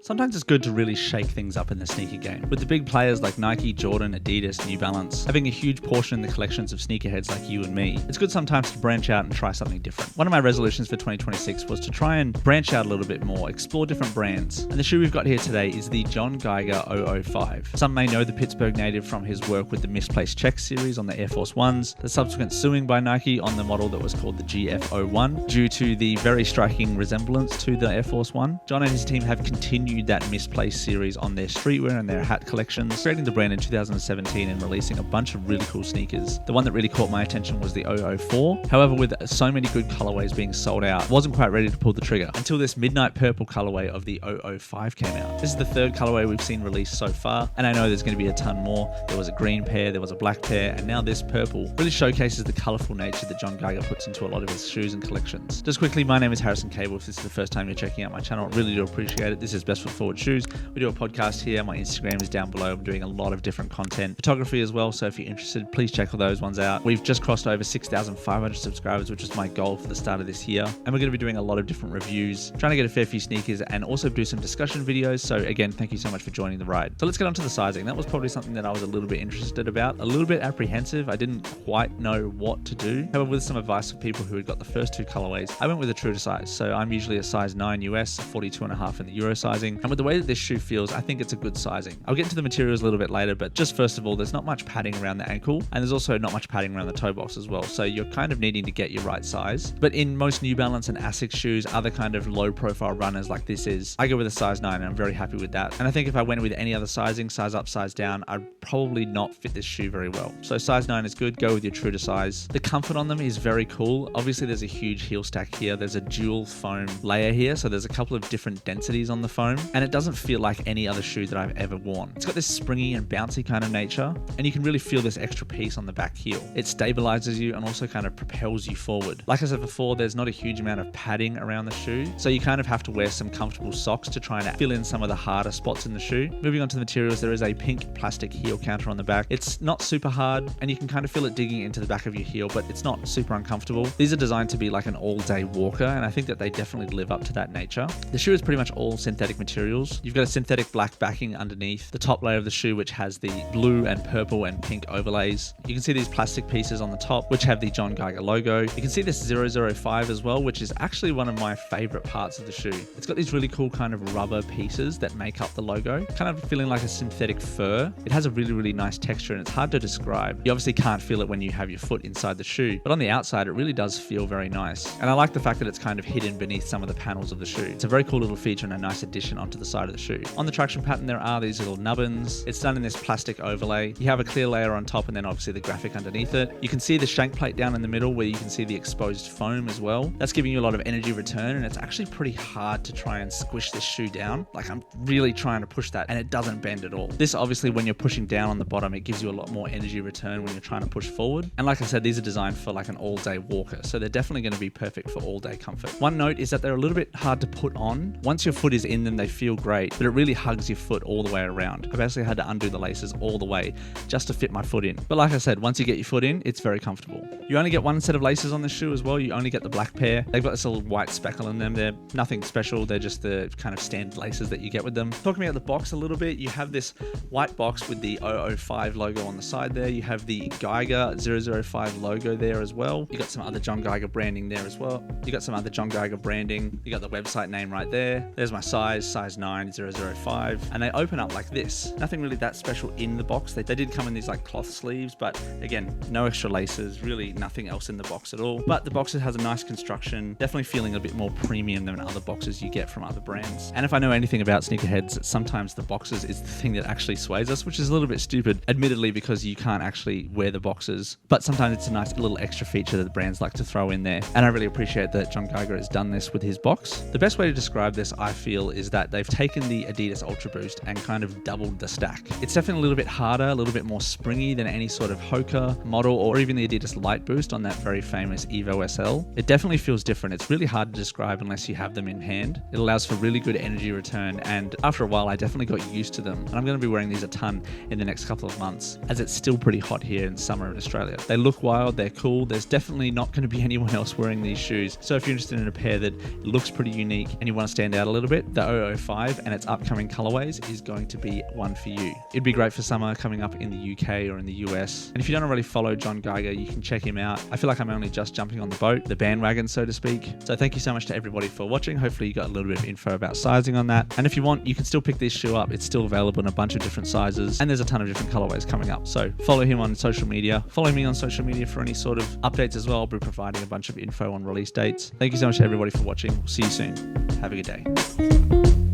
Sometimes it's good to really shake things up in the sneaker game. With the big players like Nike, Jordan, Adidas, New Balance having a huge portion in the collections of sneakerheads like you and me, it's good sometimes to branch out and try something different. One of my resolutions for 2026 was to try and branch out a little bit more, explore different brands. And the shoe we've got here today is the John Geiger 005. Some may know the Pittsburgh native from his work with the Misplaced Check series on the Air Force Ones, the subsequent suing by Nike on the model that was called the GF01 due to the very striking resemblance to the Air Force One. John and his team have continued that Misplaced series on their streetwear and their hat collections, creating the brand in 2017 and releasing a bunch of really cool sneakers. The one that really caught my attention was the 004. However, with so many good colorways being sold out, I wasn't quite ready to pull the trigger until this midnight purple colorway of the 005 came out. This is the third colorway we've seen released so far, and I know there's going to be a ton more. There was a green pair, there was a black pair, and now this purple really showcases the colorful nature that John Geiger puts into a lot of his shoes and collections. Just quickly, my name is Harrison Cable. If this is the first time you're checking out my channel, I really do appreciate it. This is Best Foot Forward Shoes. We do a podcast here. My Instagram is down below. I'm doing a lot of different content, photography as well. So if you're interested, please check all those ones out. We've just crossed over 6,500 subscribers, which was my goal for the start of this year. And we're going to be doing a lot of different reviews, trying to get a fair few sneakers and also do some discussion videos. So again, thank you so much for joining the ride. So let's get on to the sizing. That was probably something that I was a little bit interested about, a little bit apprehensive. I didn't quite know what to do. However, with some advice from people who had got the first two colorways, I went with a true to size. So I'm usually a size 9 US, 42.5 in the Euro sizing. And with the way that this shoe feels, I think it's a good sizing. I'll get into the materials a little bit later, but just first of all, there's not much padding around the ankle, and there's also not much padding around the toe box as well. So you're kind of needing to get your right size. But in most New Balance and Asics shoes, other kind of low profile runners like this is, I go with a size 9 and I'm very happy with that. And I think if I went with any other sizing, size up, size down, I'd probably not fit this shoe very well. So size 9 is good. Go with your true to size. The comfort on them is very cool. Obviously there's a huge heel stack here. There's a dual foam layer here. So there's a couple of different densities on the foam, and it doesn't feel like any other shoe that I've ever worn. It's got this springy and bouncy kind of nature, and you can really feel this extra piece on the back heel. It stabilizes you and also kind of propels you forward. Like I said before, there's not a huge amount of padding around the shoe, so you kind of have to wear some comfortable socks to try and fill in some of the harder spots in the shoe. Moving on to the materials, there is a pink plastic heel counter on the back. It's not super hard, and you can kind of feel it digging into the back of your heel, but it's not super uncomfortable. These are designed to be like an all-day walker, and I think that they definitely live up to that nature. The shoe is pretty much all synthetic materials. You've got a synthetic black backing underneath the top layer of the shoe, which has the blue and purple and pink overlays. You can see these plastic pieces on the top, which have the John Geiger logo. You can see this 005 as well, which is actually one of my favorite parts of the shoe. It's got these really cool kind of rubber pieces that make up the logo, kind of feeling like a synthetic fur. It has a really, really nice texture, and it's hard to describe. You obviously can't feel it when you have your foot inside the shoe, but on the outside, it really does feel very nice. And I like the fact that it's kind of hidden beneath some of the panels of the shoe. It's a very cool little feature and a nice addition onto the side of the shoe. On the traction pattern, there are these little nubbins. It's done in this plastic overlay. You have a clear layer on top and then obviously the graphic underneath it. You can see the shank plate down in the middle where you can see the exposed foam as well. That's giving you a lot of energy return, and it's actually pretty hard to try and squish this shoe down. Like, I'm really trying to push that and it doesn't bend at all. This obviously, when you're pushing down on the bottom, it gives you a lot more energy return when you're trying to push forward. And like I said, these are designed for like an all-day walker, so they're definitely going to be perfect for all-day comfort. One note is that they're a little bit hard to put on. Once your foot is in them, they feel great, but it really hugs your foot all the way around. I basically had to undo the laces all the way just to fit my foot in. But like I said, once you get your foot in, it's very comfortable. You only get one set of laces on this shoe as well. You only get the black pair. They've got this little white speckle in them. They're nothing special. They're just the kind of standard laces that you get with them. Talking about the box a little bit, you have this white box with the 005 logo on the side there. You have the Geiger 005 logo there as well. You got some other John Geiger branding there as well. You got some other John Geiger branding. You got the website name right there. There's my size 9, 005. And they open up like this. Nothing really that special in the box. They did come in these like cloth sleeves, but again, no extra laces, really nothing else in the box at all. But the box has a nice construction, definitely feeling a bit more premium than other boxes you get from other brands. And if I know anything about sneakerheads, sometimes the boxes is the thing that actually sways us, which is a little bit stupid, admittedly, because you can't actually wear the boxes. But sometimes it's a nice little extra feature that the brands like to throw in there. And I really appreciate that John Geiger has done this with his box. The best way to describe this, I feel, is that they've taken the Adidas Ultra Boost and kind of doubled the stack. It's definitely a little bit harder, a little bit more springy than any sort of Hoka model or even the Adidas Light Boost on that very famous Evo SL. It definitely feels different. It's really hard to describe unless you have them in hand. It allows for really good energy return, and after a while I definitely got used to them, and I'm going to be wearing these a ton in the next couple of months as it's still pretty hot here in summer in Australia. They look wild, they're cool. There's definitely not going to be anyone else wearing these shoes, so if you're interested in a pair that looks pretty unique and you want to stand out a little bit, the 305 and its upcoming colorways is going to be one for you. It'd be great for summer coming up in the UK or in the US. And if you don't already follow John Geiger, you can check him out. I feel like I'm only just jumping on the boat, the bandwagon, so to speak. So thank you so much to everybody for watching. Hopefully you got a little bit of info about sizing on that. And if you want, you can still pick this shoe up. It's still available in a bunch of different sizes, and there's a ton of different colorways coming up. So follow him on social media. Follow me on social media for any sort of updates as well. I'll be providing a bunch of info on release dates. Thank you so much to everybody for watching. See you soon. Have a good day.